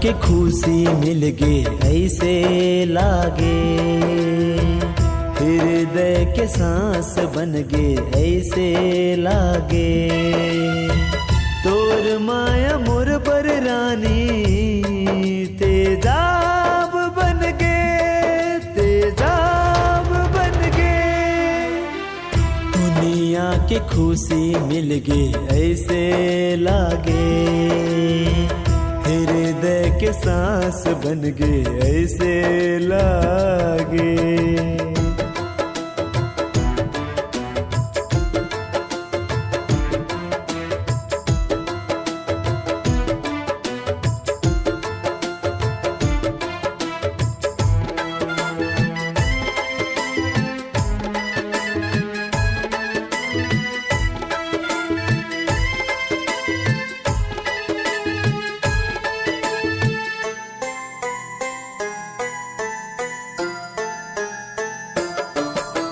के खुशी मिल गे ऐसे लागे, हृदय के सांस बन गे ऐसे लागे। तोर माया मोर बर रानी तेजाब बन गे, तेजाब बन गे। दुनिया के खुशी मिल गे ऐसे लागे, हृदय के सांस बन गे ऐसे लागे।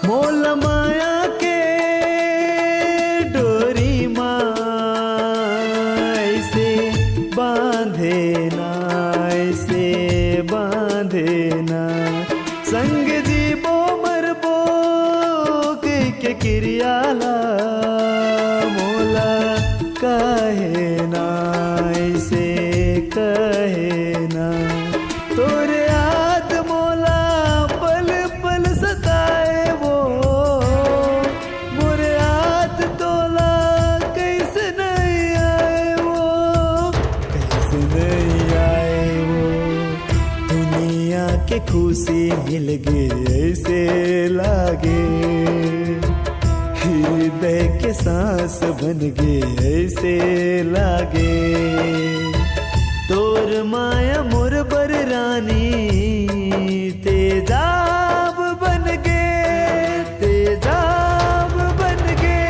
मोल माया के डोरी माँ ऐसे बांधे ना, ऐसे बांधे ना। संग जीवो मरबो के क्रियाला, मोला कहे ना ऐसे कहे ना। तोरे याद मोला पल पल सताए वो, मोरे याद तोला कैसे नहीं आए वो, कैसे नहीं आए वो। दुनिया के खुशी मिल गे ऐसे लागे, हृदय के सांस बन गे ऐसे लागे। तोर माया मोर बर रानी तेजाब बन गे, तेजाब बन गे।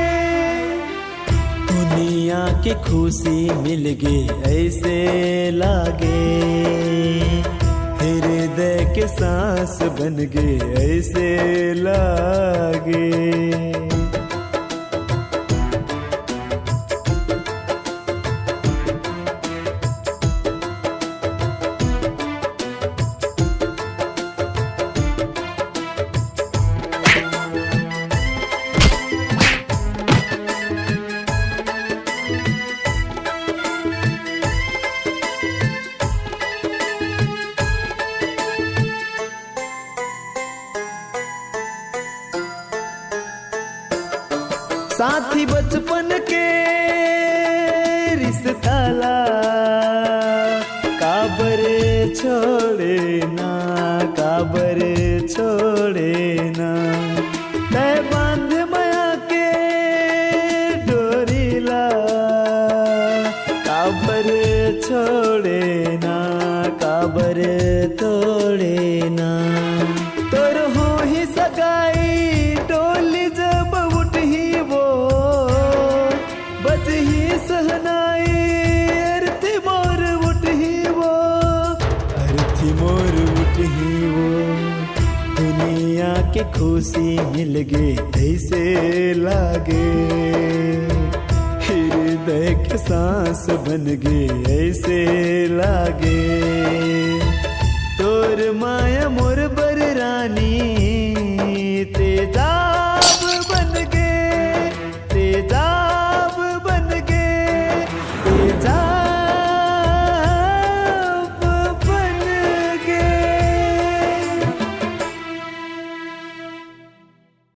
दुनिया के खुशी मिल गे ऐसे लागे, हृदय के सांस बन गे ऐसे लागे। साथी बचपन के रिश्ता ला काबर छोड़े ना, काबर छोड़े ना। तय बांध माया के डोरी ला काबर छोड़े ना, काबर तोड़े ना। तोर हो ही सगाई डोली जब उठी वो, बज ही सहनाई अर्थी मोर उठी वो, अर्थी मोर उठी वो। दुनिया के खुशी मिल गे ऐसे लागे, हृदय के सांस बन गे ऐसे लागे।